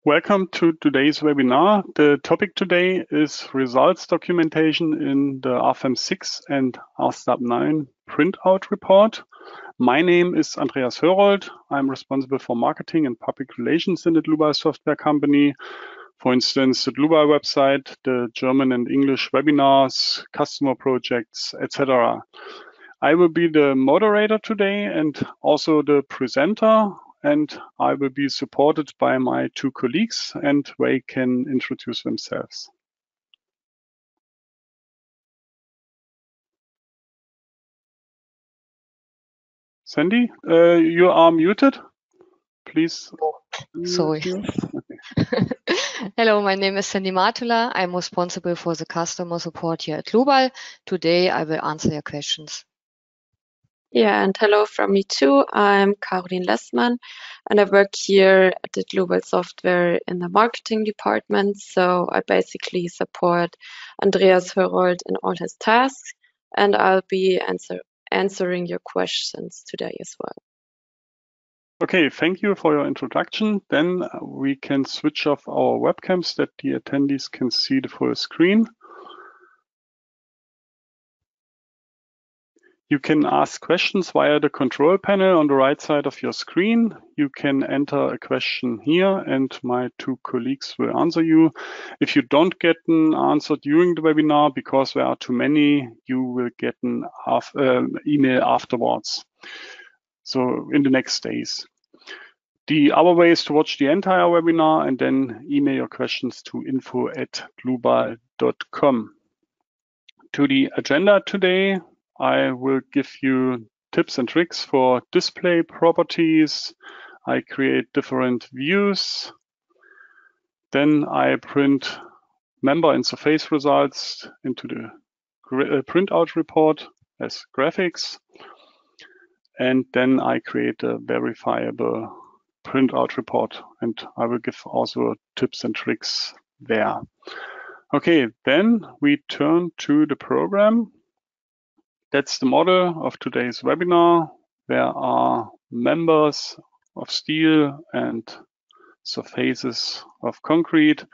Welcome to today's webinar. The topic today is results documentation in the RFEM 6 and RSTAB 9 printout report. My name is Andreas Hörold. I'm responsible for marketing and public relations in the Dlubal Software company. For instance, the Dlubal website, the German and English webinars, customer projects, etc. I will be the moderator today and also the presenter, and I will be supported by my two colleagues, and they can introduce themselves. Sandy, you are muted. Please. Sorry. Okay. Hello, my name is Sandy Matula. I'm responsible for the customer support here at Dlubal. Today I will answer your questions. Yeah, and hello from me too. I'm Caroline Lessmann, and I work here at the Dlubal Software in the marketing department. So I basically support Andreas Hörold in all his tasks, and I'll be answering your questions today as well. Okay, thank you for your introduction. Then we can switch off our webcams that the attendees can see the full screen. You can ask questions via the control panel on the right side of your screen. You can enter a question here and my two colleagues will answer you. If you don't get an answer during the webinar because there are too many, you will get an email afterwards. So in the next days. The other way is to watch the entire webinar and then email your questions to info@dlubal.com. To the agenda today, I will give you tips and tricks for display properties. I create different views. Then I print member and surface results into the printout report as graphics. And then I create a verifiable printout report, and I will give also tips and tricks there. Okay, then we turn to the program. That's the model of today's webinar. There are members of steel and surfaces of concrete.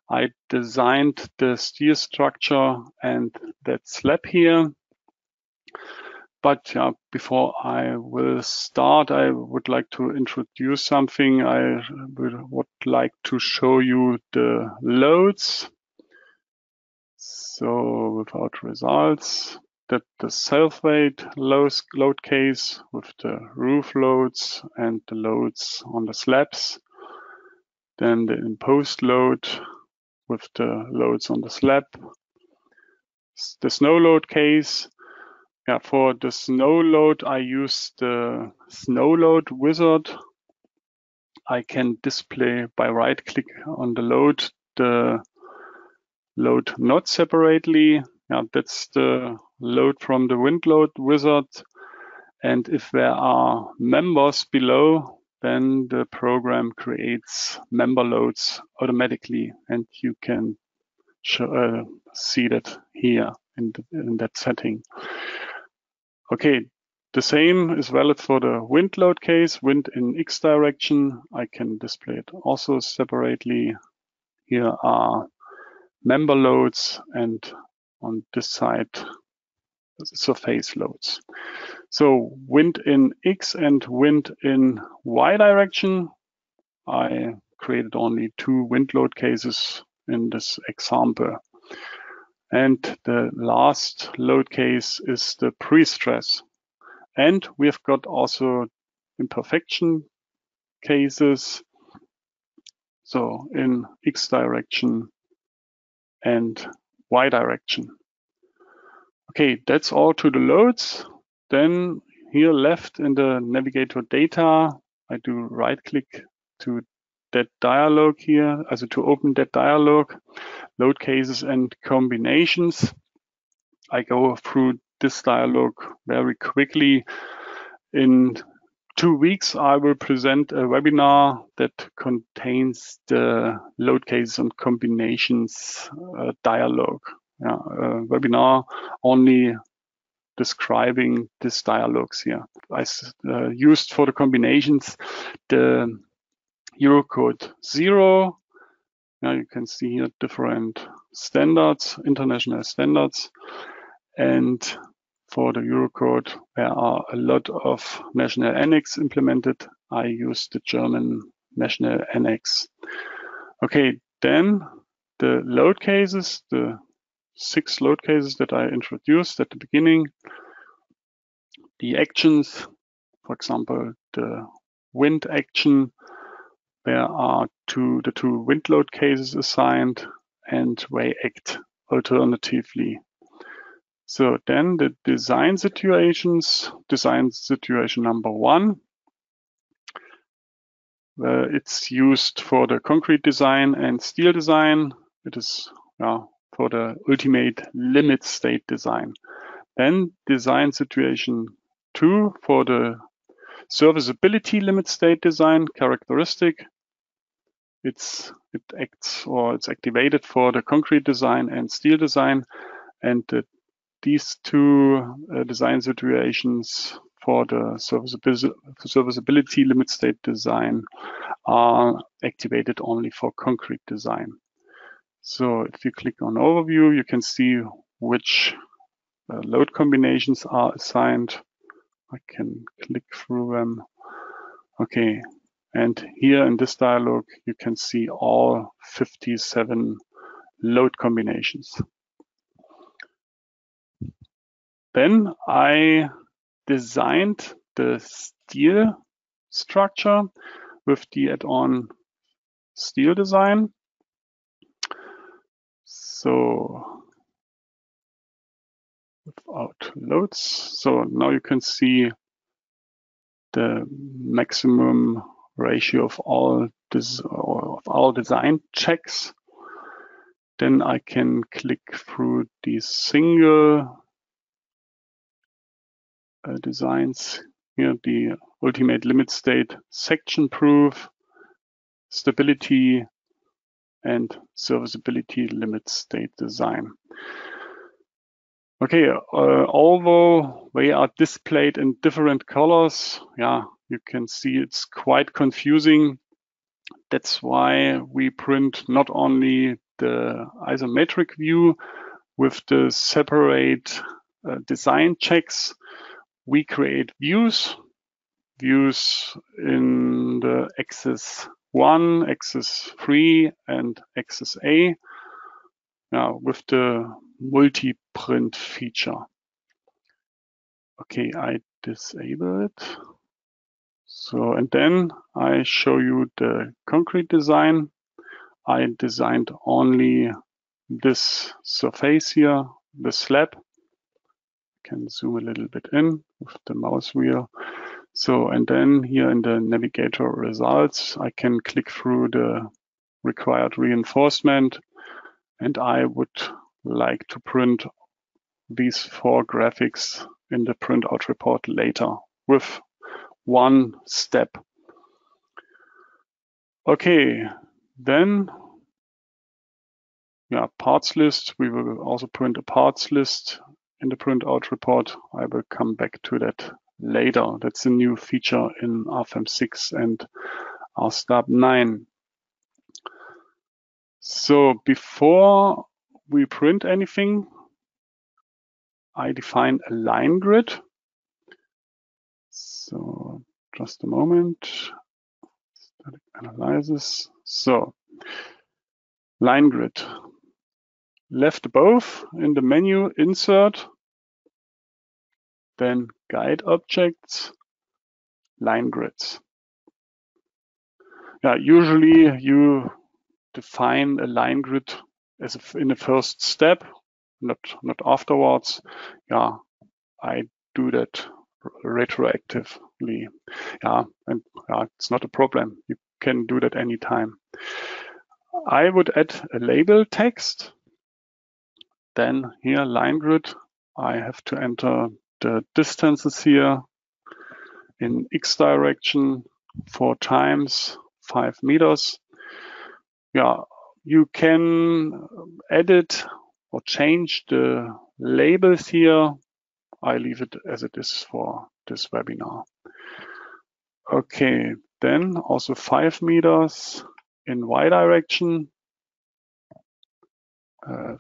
I designed the steel structure and that slab here. But before I will start, I would like to introduce something. I would like to show you the loads. So without results, that the self-weight load case with the roof loads and the loads on the slabs. Then the imposed load with the loads on the slab. The snow load case. Yeah, for the snow load, I use the snow load wizard. I can display by right click on the load not separately. Yeah, that's the load from the wind load wizard. And if there are members below, then the program creates member loads automatically, and you can see that here in that setting. Okay, the same is valid for the wind load case, wind in X direction. I can display it also separately. Here are member loads and on this side, surface loads. So wind in X and wind in Y direction. I created only two wind load cases in this example. And the last load case is the pre-stress. And we've got also imperfection cases. So in X direction and Y direction. Okay, that's all to the loads. Then here left in the navigator data, I do right click to that dialog here, also to open that dialog, load cases and combinations. I go through this dialog very quickly. In 2 weeks, I will present a webinar that contains the load cases and combinations dialog. Yeah, a webinar only describing these dialogues here. I used for the combinations the Eurocode 0. Now you can see here different standards, international standards. And for the Eurocode, there are a lot of national annex implemented. I use the German national annex. Okay, then the load cases, the 6 load cases that I introduced at the beginning. The actions, for example, the wind action, there are the two wind load cases assigned, and they act alternatively. So then the design situations, design situation number 1, it's used for the concrete design and steel design. It is for the ultimate limit state design. Then design situation 2 for the serviceability limit state design characteristic. It's activated for the concrete design and steel design, and these 2 design situations for the serviceability limit state design are activated only for concrete design. So if you click on overview, you can see which load combinations are assigned. I can click through them. Okay, and here in this dialog, you can see all 57 load combinations. Then I designed the steel structure with the add-on steel design. So without loads. So now you can see the maximum ratio of all design checks. Then I can click through these single designs here, the ultimate limit state section proof, stability, and serviceability limit state design. Okay, although they are displayed in different colors, you can see it's quite confusing. That's why we print not only the isometric view with the separate design checks. We create views in the axis 1, axis 3, and axis A, with the multi-print feature. Okay, I disable it. So, and then I show you the concrete design. I designed only this surface here, the slab. I can zoom a little bit in with the mouse wheel. So, and then here in the navigator results, I can click through the required reinforcement, and I would like to print these 4 graphics in the printout report later with one step. Okay, then parts list. We will also print a parts list in the printout report. I will come back to that later. That's a new feature in RFEM 6 and RSTAB 9. So before we print anything, I define a line grid. So just a moment. Static analysis. So line grid. Left above in the menu, insert, then guide objects, line grids. Usually you define a line grid as in the first step, not afterwards. I do that retroactively. And it's not a problem. You can do that anytime. I would add a label text. Then here, line grid, I have to enter the distances here in X direction 4 times 5 meters. You can edit or change the labels here. I leave it as it is for this webinar. Okay, then also 5 meters in Y direction,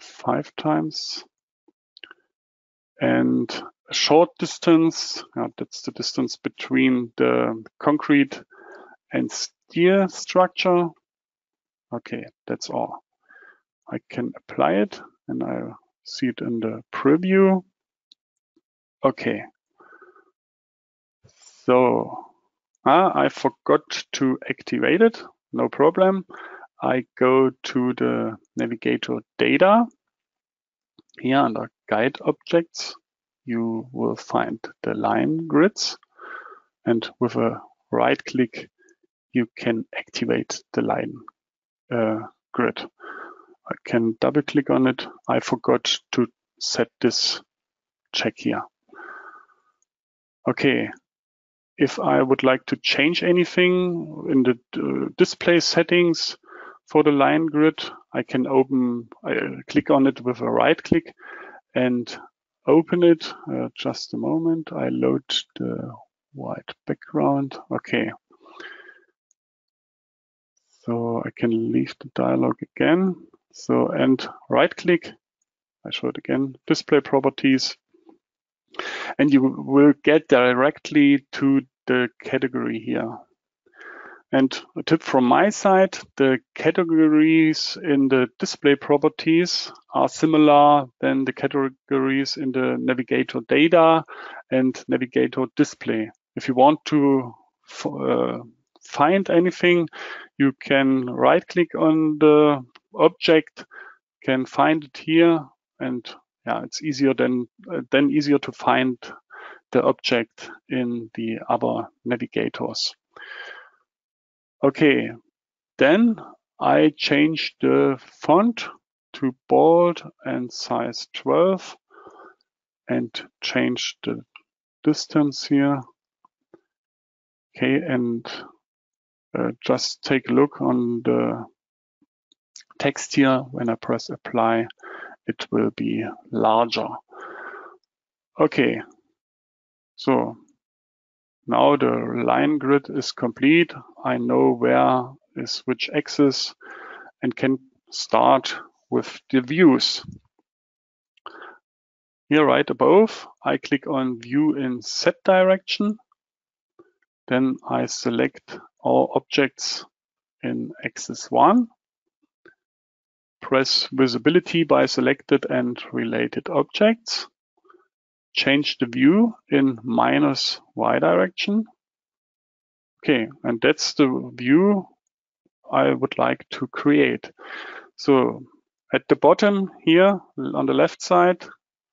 5 times, and a short distance, that's the distance between the concrete and steel structure. Okay, that's all. I can apply it and I see it in the preview. Okay. So I forgot to activate it. No problem. I go to the navigator data. Here under guide objects, you will find the line grids. And with a right click, you can activate the line grid. I can double click on it. I forgot to set this check here. Okay. If I would like to change anything in the display settings for the line grid, I can click on it with a right click and open it. Just a moment. I load the white background. Okay. So I can leave the dialog again. So, and right click. I show it again. Display properties. And you will get directly to the category here. And a tip from my side, the categories in the display properties are similar than the categories in the navigator data and navigator display. If you want to find anything, you can right click on the object, can find it here, and it's easier then easier to find the object in the other navigators. Okay, then I change the font to bold and size 12 and change the distance here. Okay, and just take a look on the text here. When I press apply, it will be larger. Okay, so now the line grid is complete. I know where is which axis and can start with the views. Here right above, I click on view in Z direction. Then I select all objects in axis 1. Press visibility by selected and related objects. Change the view in -Y direction. Okay, and that's the view I would like to create. So at the bottom here on the left side,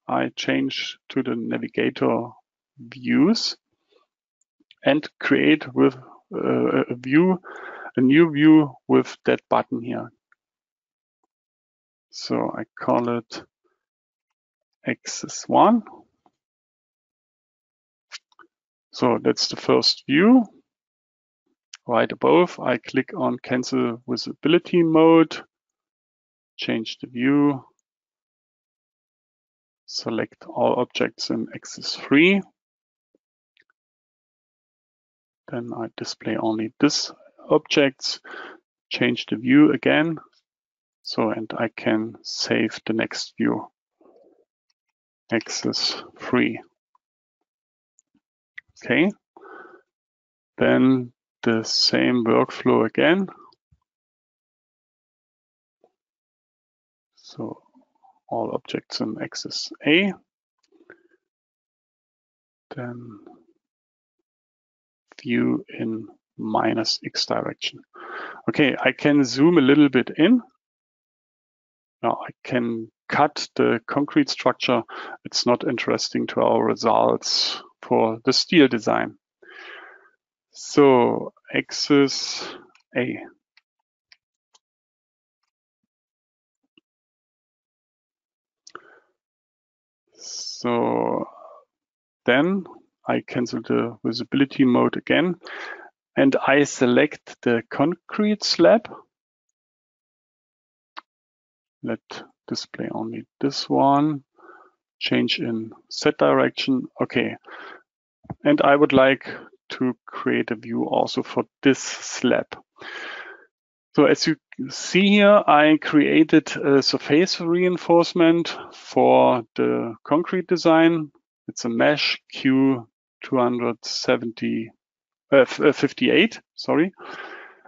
I change to the navigator views and create with a new view with that button here. So I call it axis 1. So that's the first view. Right above, I click on cancel visibility mode, change the view, select all objects in axis 3. Then I display only this objects, change the view again. So, and I can save the next view, axis 3. Okay. Then the same workflow again. So all objects in axis A. Then view in -X direction. Okay, I can zoom a little bit in. Now I can cut the concrete structure. It's not interesting to our results for the steel design. So axis A. So then I cancel the visibility mode again, and I select the concrete slab. Let display only this one. Change in Z direction. Okay. And I would like to create a view also for this slab. So as you see here, I created a surface reinforcement for the concrete design. It's a mesh Q258, sorry.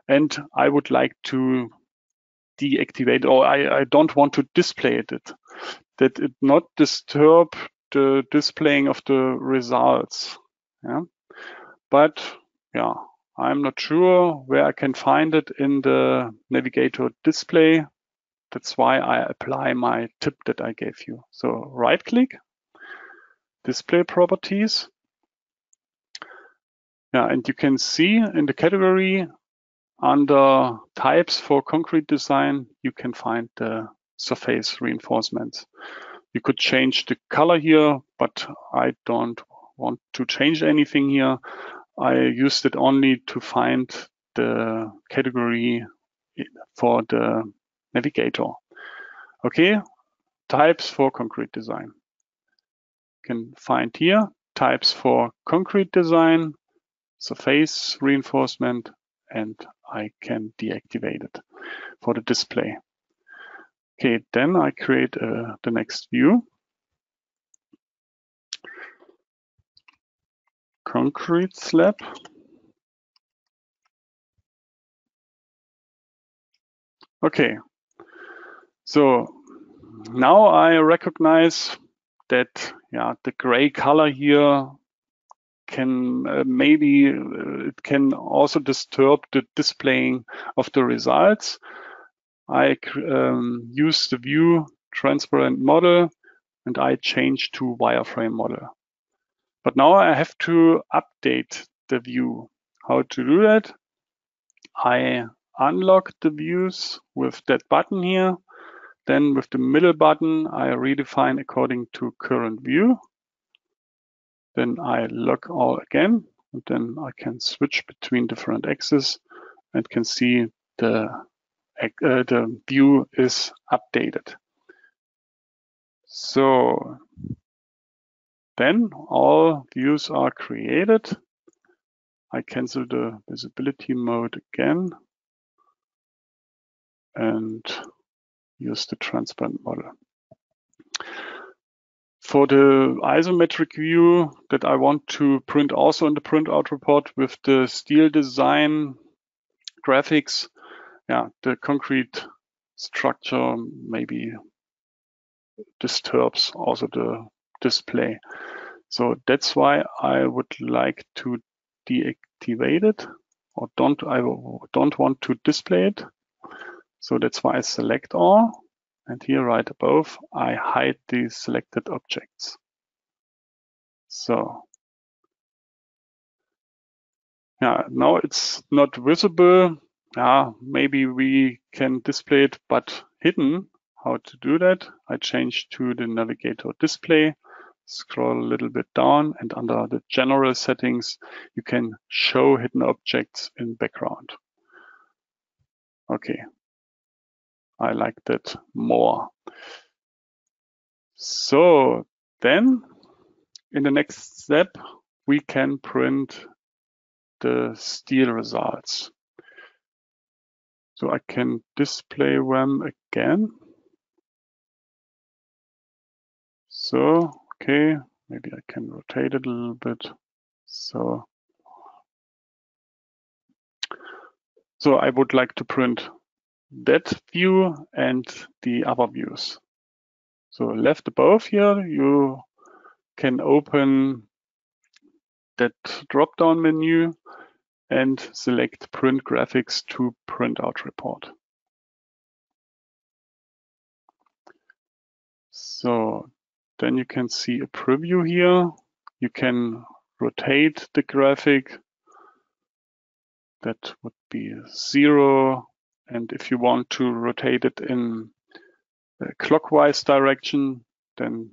And I would like to deactivate, or I don't want to display it, that it not disturb the displaying of the results. Yeah. But yeah, I'm not sure where I can find it in the navigator display. That's why I apply my tip that I gave you. So right click, display properties. Yeah, and you can see in the category under types for concrete design, you can find the surface reinforcements. You could change the color here, but I don't want to change anything here. I used it only to find the category for the navigator. Okay, types for concrete design. You can find here types for concrete design, surface reinforcement, and I can deactivate it for the display. Okay, then I create the next view. Concrete slab. Okay, so now I recognize that the gray color here can maybe it can also disturb the displaying of the results. I use the view transparent model and I change to wireframe model. But now I have to update the view. How to do that? I unlock the views with that button here. Then with the middle button, I redefine according to current view. Then I lock all again, and then I can switch between different axes and can see the view is updated. So then all views are created. I cancel the visibility mode again and use the transparent model. For the isometric view that I want to print also in the printout report with the steel design graphics, the concrete structure maybe disturbs also the display. So that's why I would like to deactivate it, or I don't want to display it. So that's why I select all, and here right above I hide the selected objects. So now it's not visible. Maybe we can display it but hidden. How to do that? I change to the navigator display, scroll a little bit down, and under the general settings you can show hidden objects in background. Okay, I like that more. So then in the next step we can print the steel results. So I can display them again. So, okay, maybe I can rotate it a little bit. So I would like to print that view and the other views. So left above here, you can open that drop-down menu and select print graphics to printout report. So then you can see a preview here. You can rotate the graphic. That would be 0. And if you want to rotate it in a clockwise direction, then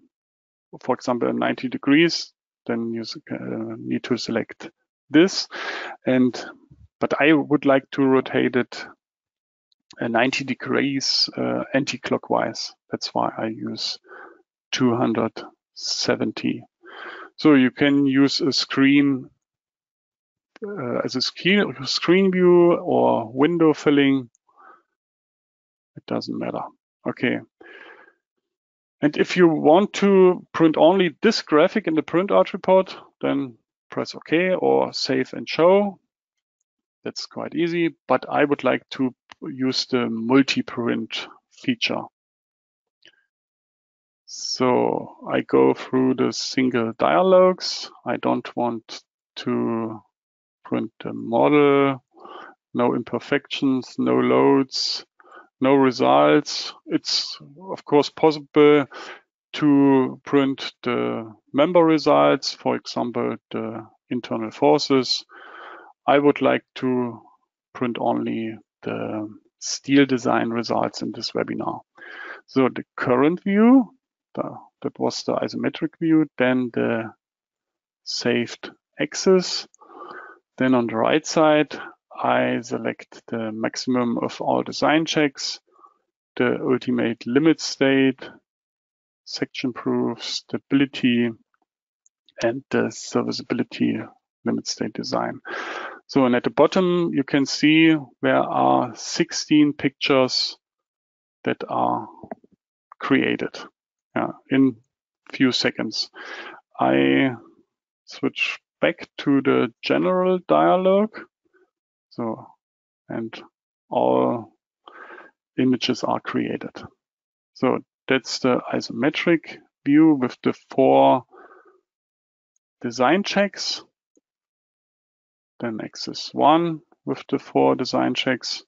for example 90 degrees, then you need to select this. But I would like to rotate it 90 degrees anti-clockwise. That's why I use 270. So you can use a screen as a screen view or window filling. It doesn't matter. Okay. And if you want to print only this graphic in the printout report, then press OK or save and show. That's quite easy, but I would like to use the multi-print feature. So I go through the single dialogues. I don't want to print the model, no imperfections, no loads, no results. It's of course possible to print the member results, for example, the internal forces. I would like to print only the steel design results in this webinar. So the current view, that was the isometric view, then the saved axis. Then on the right side, I select the maximum of all design checks, the ultimate limit state, section proof, stability, and the serviceability limit state design. So, and at the bottom, you can see there are 16 pictures that are created in few seconds. I switch back to the general dialog. So, and all images are created. So that's the isometric view with the 4 design checks. Then axis 1 with the 4 design checks.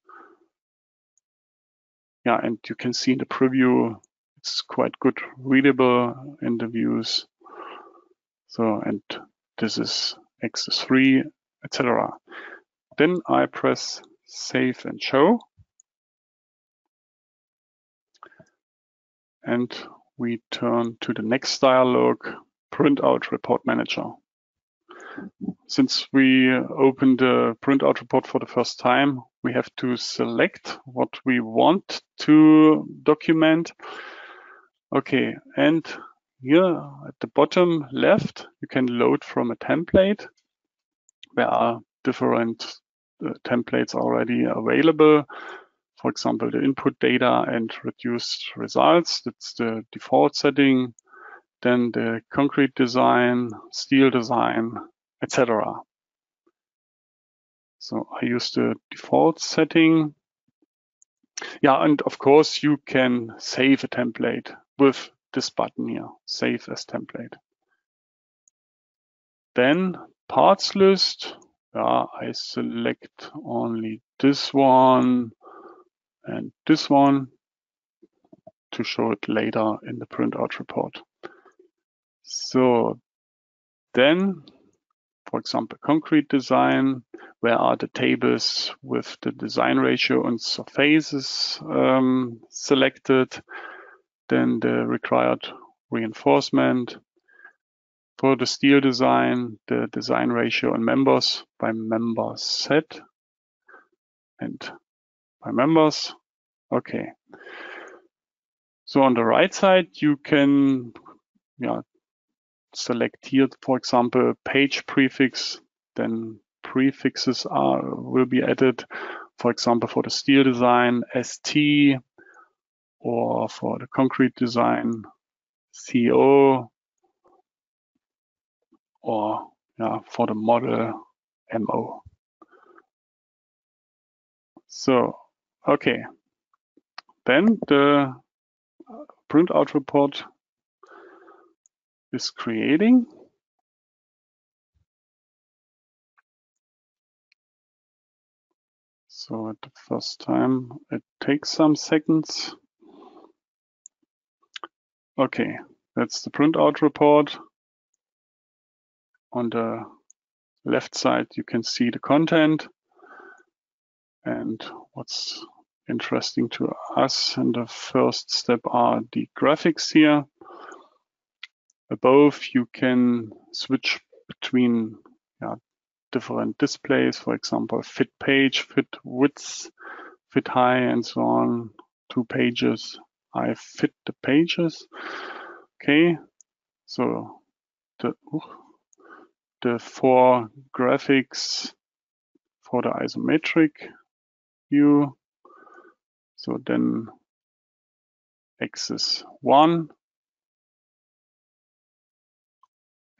Yeah, and you can see in the preview, it's quite good readable in the views. So, and this is axis 3, etc. Then I press save and show. And we turn to the next dialog, printout report manager. Since we open the printout report for the first time, we have to select what we want to document. Okay, and here at the bottom left, you can load from a template. There are different templates already available. For example, the input data and reduced results. That's the default setting. Then the concrete design, steel design, etc. So I use the default setting. Yeah, and of course you can save a template with this button here, save as template. Then parts list. I select only this one and this one to show it later in the printout report. So then, for example, concrete design, where are the tables with the design ratio and surfaces selected, then the required reinforcement. For the steel design, the design ratio and members by member set and by members. Okay. So on the right side, you can select here, for example, page prefix, then prefixes will be added, for example, for the steel design, ST, or for the concrete design, CO, or for the model, MO. So, okay. Then the printout report is creating. So at the first time, it takes some seconds. Okay, that's the printout report. On the left side, you can see the content. And what's interesting to us in the first step are the graphics here. Above, you can switch between different displays, for example, fit page, fit width, fit high, and so on. 2 pages. I fit the pages. Okay, so the 4 graphics for the isometric view. So then axis 1,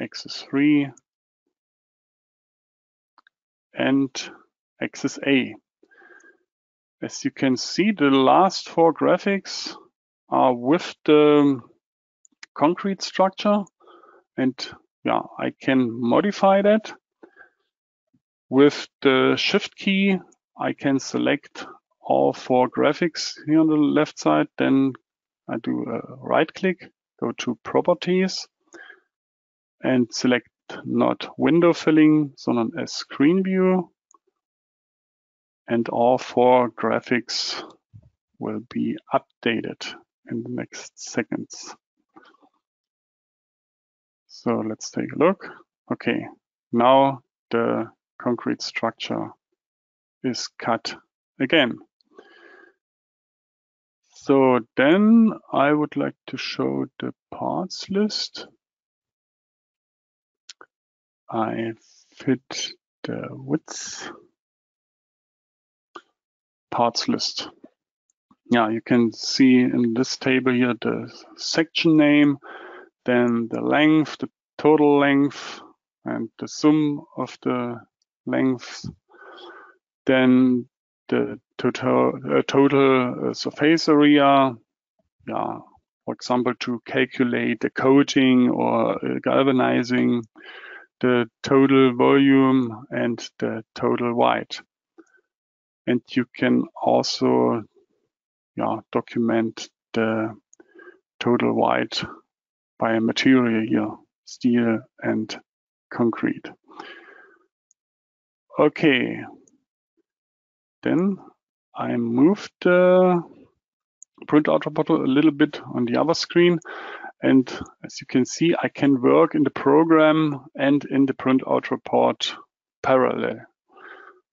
axis 3, and axis A. As you can see, the last 4 graphics are with the concrete structure, and yeah, I can modify that. With the Shift key, I can select all 4 graphics here on the left side. Then I do a right click, go to Properties, and select not window filling, sondern a screen view. And all 4 graphics will be updated in the next seconds. So let's take a look. Okay, now the concrete structure is cut again. So then I would like to show the parts list. I fit the width parts list. Yeah, you can see in this table here the section name, then the length, the total length, and the sum of the lengths, then the total surface area. Yeah, for example, to calculate the coating or galvanizing, the total volume and the total weight. And you can also document the total weight by a material here, steel and concrete. Okay, then I moved the printout report a little bit on the other screen, and as you can see, I can work in the program and in the printout report parallel.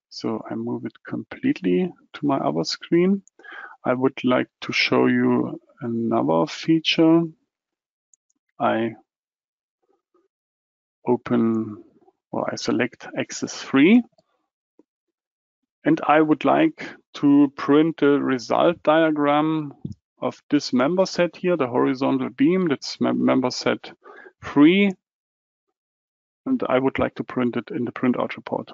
So I move it completely to my other screen. I would like to show you another feature. I select axis 3, and I would like to print the result diagram of this member set here, the horizontal beam. That's member set 3, and I would like to print it in the printout report.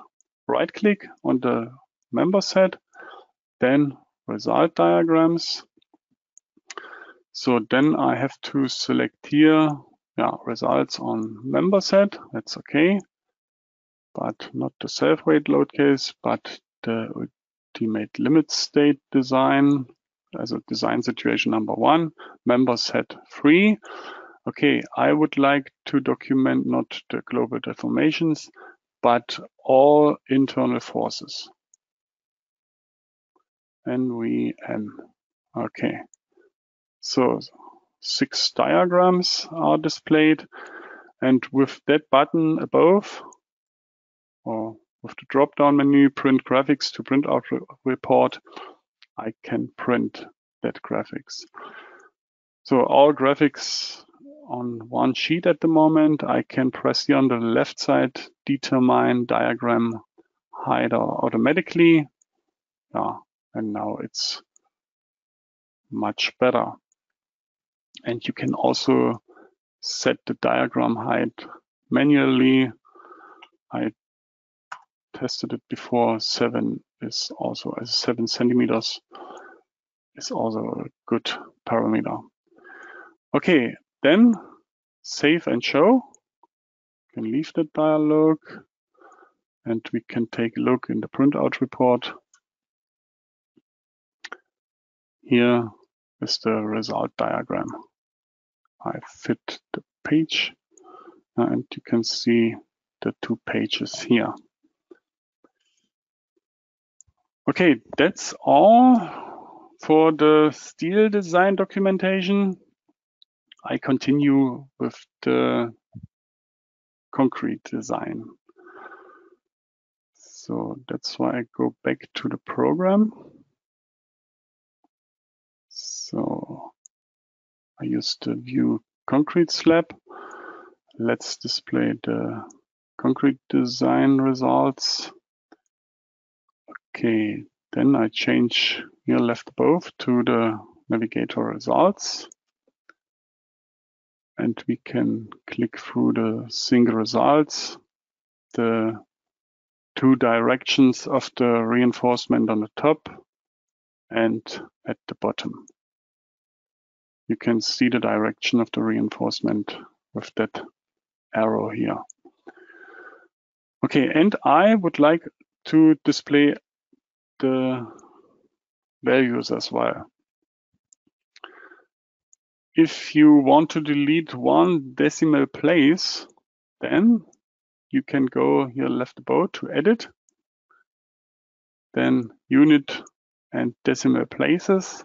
Right click on the member set, then result diagrams. So then I have to select here, results on member set. That's okay, but not the self-weight load case, but the ultimate limit state design as a design situation number 1, member set 3. Okay, I would like to document not the global deformations, but all internal forces. NVM. Okay, so 6 diagrams are displayed, and with that button above, or with the drop-down menu, print graphics to print out report, I can print that graphics. So all graphics on one sheet at the moment. I can press here on the left side, determine diagram hider automatically. And now it's much better. And you can also set the diagram height manually. I tested it before. 7 is also 7 centimeters is also a good parameter. Okay, then save and show. You can leave that dialog, and we can take a look in the printout report. Here is the result diagram. I fit the page, and you can see the 2 pages here. Okay, that's all for the steel design documentation. I continue with the concrete design. So that's why I go back to the program. So I use the view concrete slab. Let's display the concrete design results. Okay, then I change here left above to the navigator results. And we can click through the single results, the two directions of the reinforcement on the top and at the bottom. You can see the direction of the reinforcement with that arrow here. Okay, and I would like to display the values as well. If you want to delete one decimal place, then you can go here left above to edit, then unit and decimal places.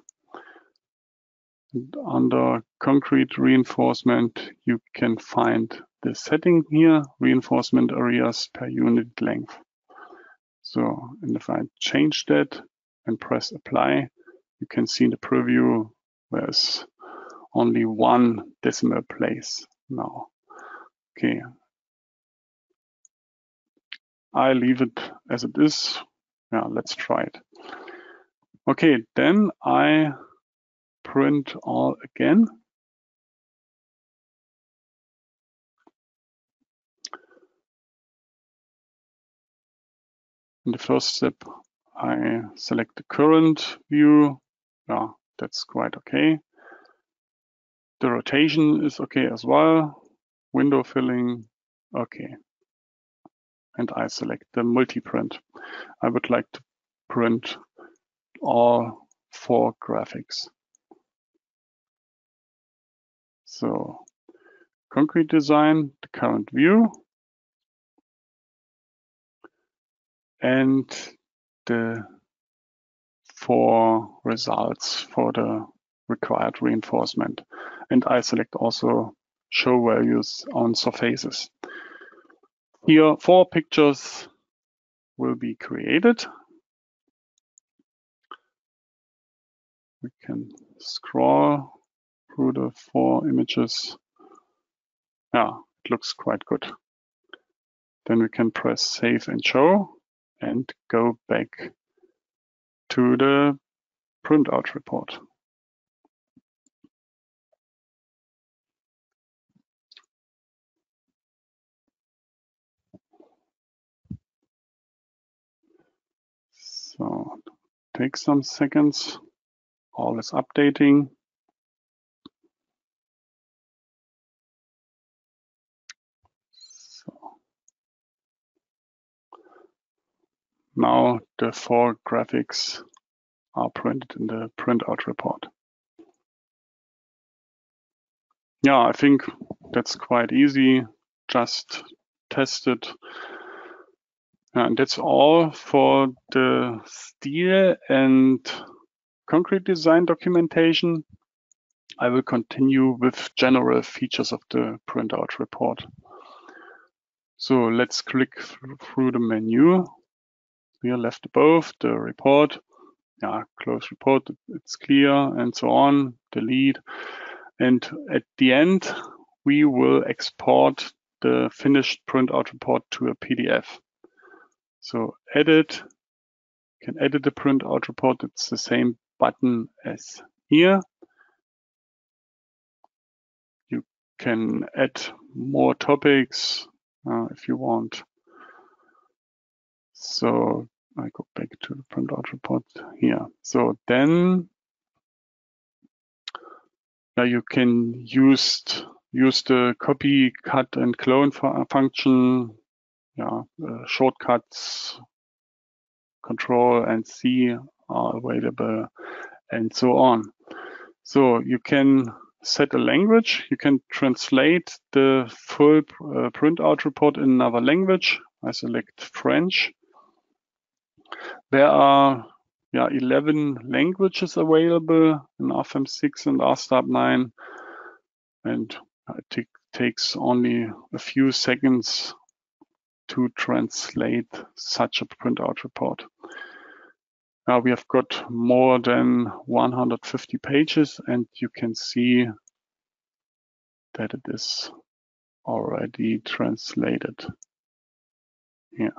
And under concrete reinforcement, you can find the setting here, reinforcement areas per unit length. So, and if I change that and press apply, you can see in the preview there's only one decimal place now. Okay. I leave it as it is. Yeah, let's try it. Okay, then I print all again. In the first step, I select the current view. Yeah, that's quite okay. The rotation is okay as well. Window filling, okay. And I select the multi-print. I would like to print all 4 graphics. So, concrete design, the current view, and the 4 results for the required reinforcement. And I select also show values on surfaces. Here, 4 pictures will be created. We can scroll through the 4 images. Yeah, it looks quite good. Then we can press save and show and go back to the printout report. So take some seconds. All is updating. So now the 4 graphics are printed in the printout report. Yeah, I think that's quite easy. Just test it. And that's all for the steel and concrete design documentation. I will continue with general features of the printout report. So let's click through the menu. Here left above the report. Yeah, close report, it's clear, and so on, delete. And at the end, we will export the finished printout report to a PDF. So edit, you can edit the printout report. It's the same button as here. You can add more topics if you want. So I go back to the printout report here. So then you can use the copy, cut, and clone function. Shortcuts, Control and C are available, and so on. So you can set a language. You can translate the full printout report in another language. I select French. There are 11 languages available in RFEM 6 and RSTAB 9, and it takes only a few seconds to translate such a printout report. Now we have got more than 150 pages, and you can see that it is already translated here.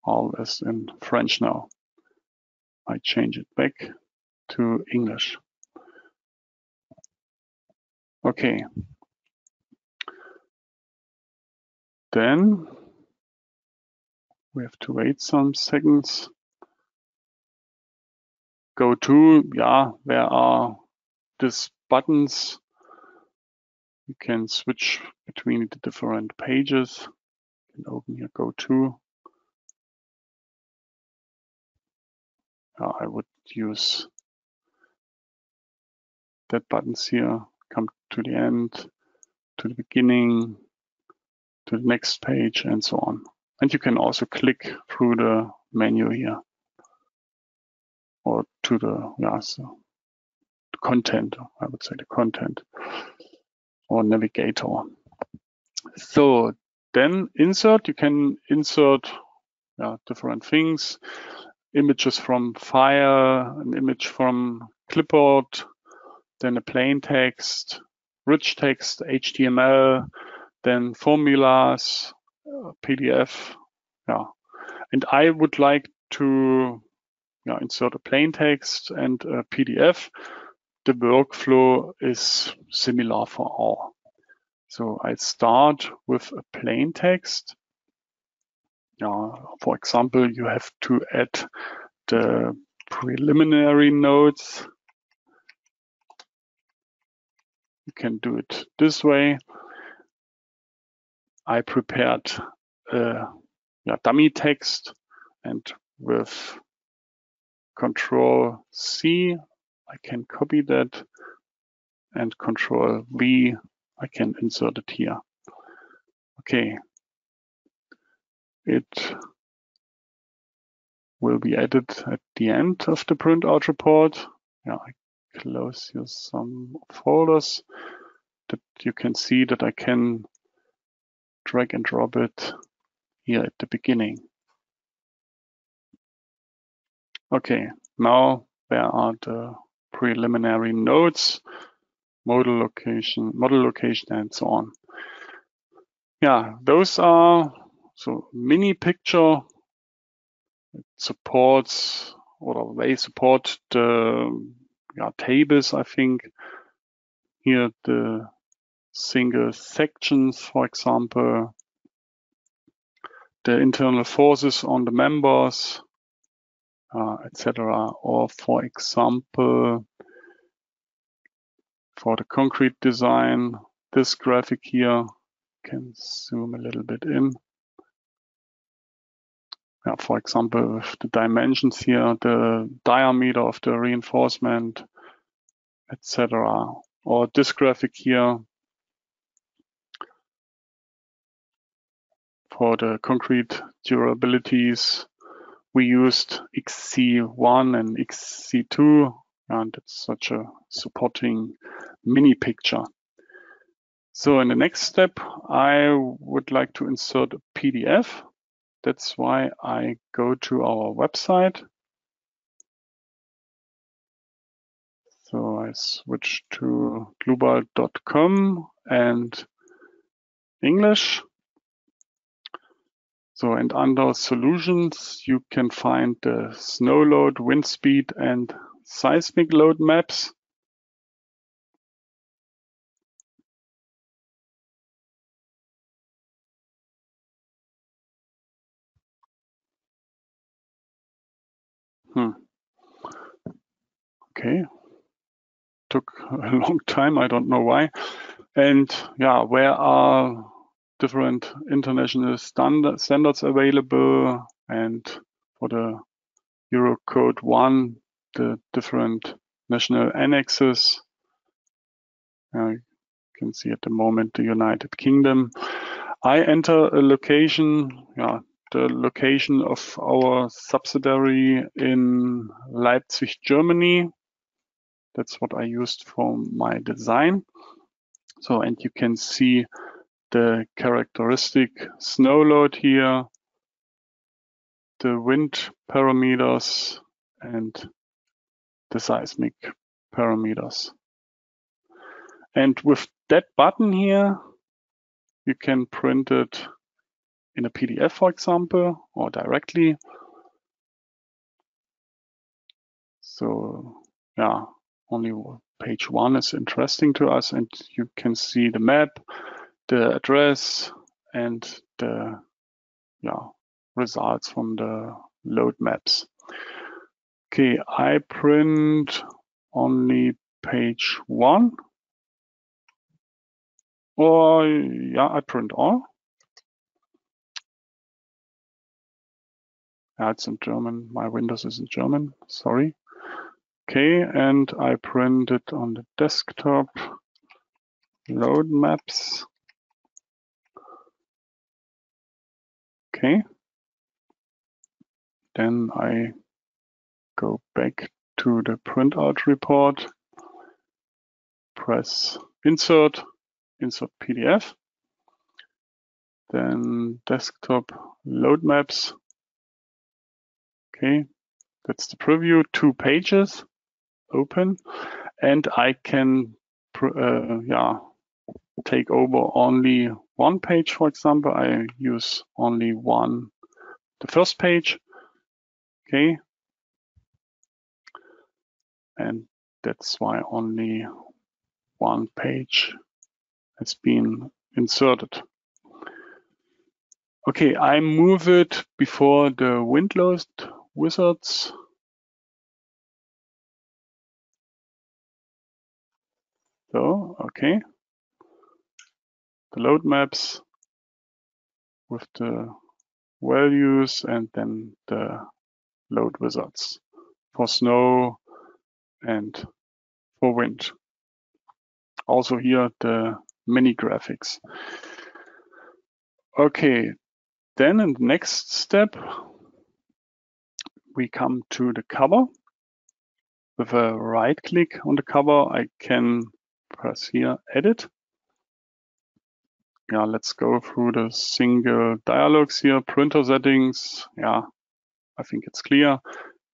all is in French now. I change it back to English. Okay. Then we have to wait some seconds. Go to, yeah, where are these buttons? You can switch between the different pages. You can open here, go to. I would use that buttons here, come to the end, to the beginning, to the next page, and so on. And you can also click through the menu here, or to the, so the content, I would say the content, or navigator. So then insert, you can insert different things, images from file, an image from clipboard, then a plain text, rich text, HTML, then formulas, PDF. And I would like to insert a plain text and a PDF. The workflow is similar for all. So I start with a plain text. For example, you have to add the preliminary notes. You can do it this way. I prepared a dummy text, and with Control C, I can copy that, and Control V, I can insert it here. Okay. It will be added at the end of the printout report. I close here some folders that you can see that I can drag and drop it here at the beginning. Okay, now where are the preliminary notes, model location, and so on. Those are mini picture. It supports, or they support the tables, I think. Here the single sections, for example, the internal forces on the members, etc. Or for example, for the concrete design, this graphic here, can zoom a little bit in. For example, with the dimensions here, the diameter of the reinforcement, etc. Or this graphic here for the concrete durabilities, we used XC1 and XC2, and it's such a supporting mini picture. So in the next step, I would like to insert a PDF. That's why I go to our website. So I switch to dlubal.com and English. So, and under solutions, you can find the snow load, wind speed, and seismic load maps. Okay, took a long time, I don't know why. And where are different international standards available, and for the Eurocode 1, the different national annexes. You can see at the moment the United Kingdom. I enter a location, the location of our subsidiary in Leipzig, Germany. That's what I used for my design. So, and you can see the characteristic snow load here, the wind parameters, and the seismic parameters. And with that button here, you can print it in a PDF, for example, or directly. So yeah, only page 1 is interesting to us, and you can see the map, the address, and the results from the load maps. Okay, I print only page 1, or yeah, I print all. Yeah, it's in German. My Windows is in German, sorry. Okay, and I print it on the desktop, load maps. Okay, then I go back to the printout report, press insert PDF, then desktop load maps. Okay, that's the preview, 2 pages open, and I can take over only 1 page, for example. I use only the first page. Okay, and that's why only 1 page has been inserted. Okay, I move it before the window wizards. So, okay, the load maps with the values, and then the load wizards for snow and for wind. Also here the mini graphics. Okay, then in the next step we come to the cover. With a right click on the cover, I can press here edit. Yeah, let's go through the single dialogues here. Printer settings, yeah, I think it's clear.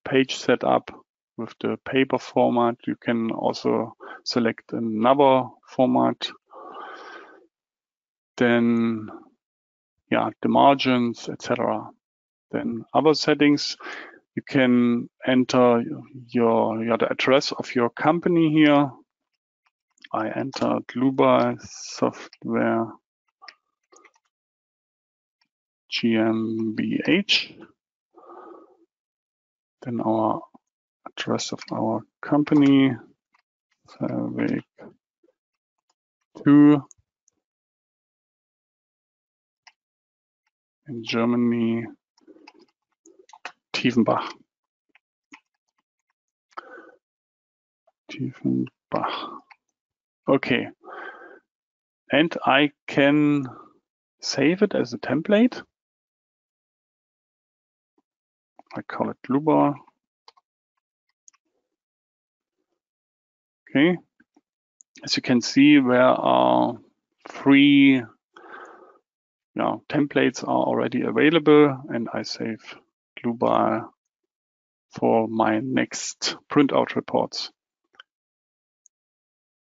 Page setup with the paper format. You can also select another format. Then, yeah, the margins, etc. Then other settings. You can enter the address of your company here. I enter Dlubal Software GmbH. Then our address of our company, Fairweg 2 in Germany, Tiefenbach. Okay, and I can save it as a template. I call it Dlubal. Okay, as you can see, there are 3 templates are already available, and I save Dlubal for my next printout reports.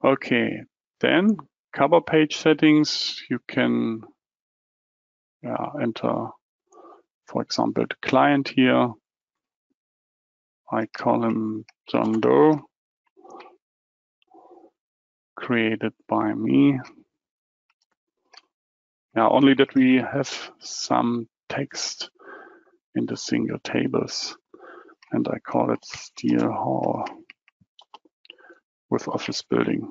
Okay, then cover page settings. You can enter, for example, the client here. I call him John Doe, created by me. Only that we have some text in the single tables, and I call it Steel Hall with office building.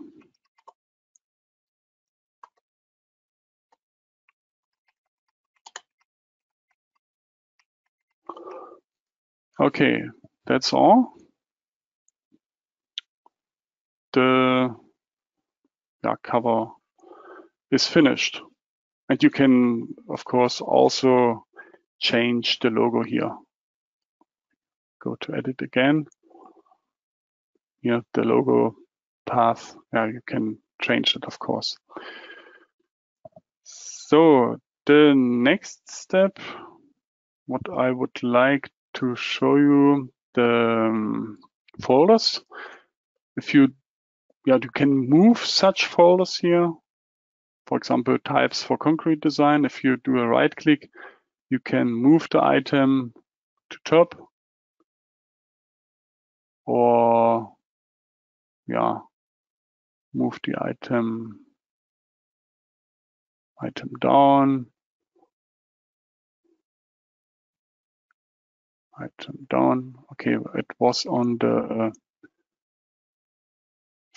Okay, that's all. The cover is finished. And you can, of course, also change the logo here. Go to edit again. Here, the logo path, you can change it, of course. So the next step, what I would like to show you, the folders. If you can move such folders here for example, types for concrete design. If you do a right click, you can move the item to top, or move the item down, Okay, it was on the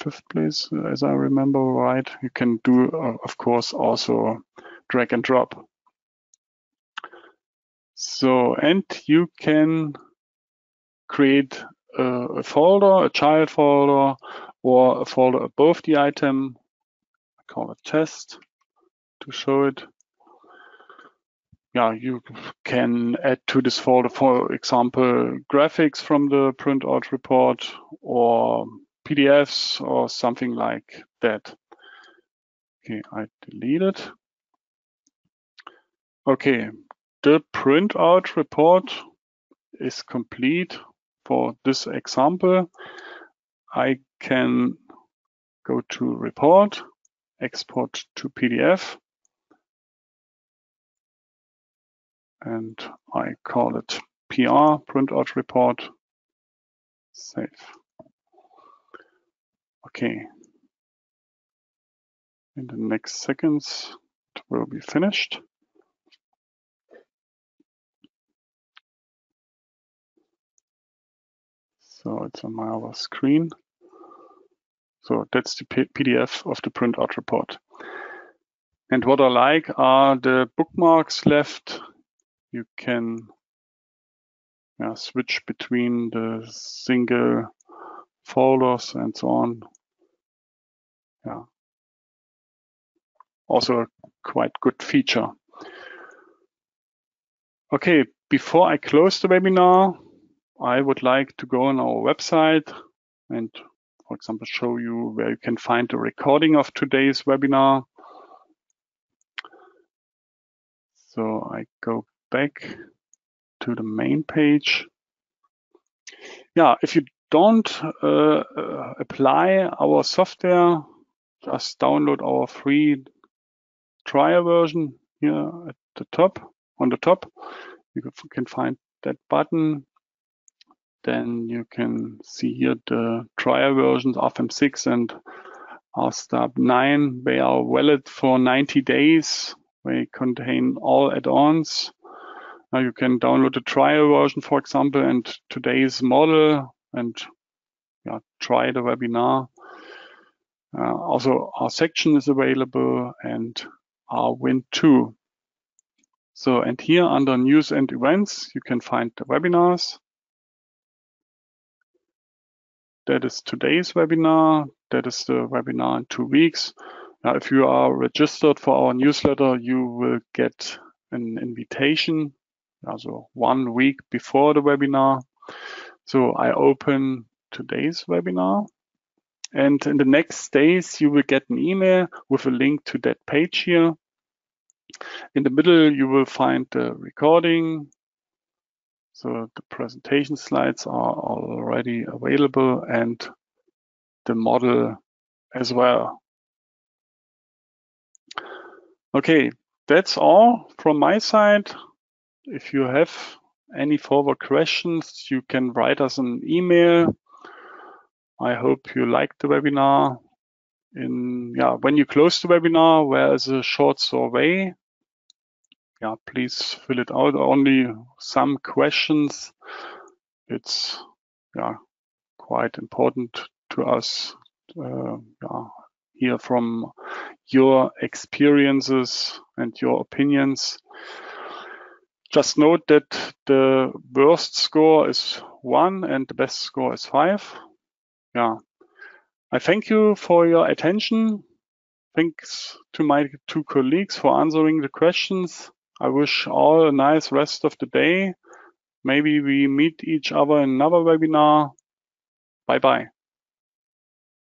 5th place, as I remember right. You can do, of course, also drag and drop. So, and you can create a folder, a child folder, or a folder above the item. I call it test to show it. Yeah, you can add to this folder, for example, graphics from the printout report or PDFs or something like that. Okay, I delete it. Okay, the printout report is complete for this example. I can go to report, export to PDF, and I call it PR, printout report, save. Okay. In the next seconds, it will be finished. So it's on my other screen. So that's the PDF of the printout report. And what I like are the bookmarks left. You can switch between the single folders and so on. Yeah. Also a quite good feature. Okay, before I close the webinar, I would like to go on our website and, for example, show you where you can find the recording of today's webinar. So I go back to the main page. Yeah, if you don't apply our software, just download our free trial version here at the top. On the top, you can find that button. Then you can see here the trial versions, RFEM 6 and RSTAB 9. They are valid for 90 days. They contain all add-ons. Now you can download the trial version, for example, and today's model, and try the webinar. Also, our section is available and our Win 2. So, and here under News and Events, you can find the webinars. That is today's webinar. That is the webinar in 2 weeks. Now, if you are registered for our newsletter, you will get an invitation, also 1 week before the webinar. So I open today's webinar. And in the next days, you will get an email with a link to that page here. In the middle, you will find the recording. So the presentation slides are already available and the model as well. Okay, that's all from my side. If you have any further questions, you can write us an email. I hope you liked the webinar. When you close the webinar, there is a short survey. Please fill it out. Only some questions. It's quite important to us. Hear from your experiences and your opinions. Just note that the worst score is 1 and the best score is 5. I thank you for your attention. Thanks to my 2 colleagues for answering the questions. I wish all a nice rest of the day. Maybe we meet each other in another webinar. Bye-bye.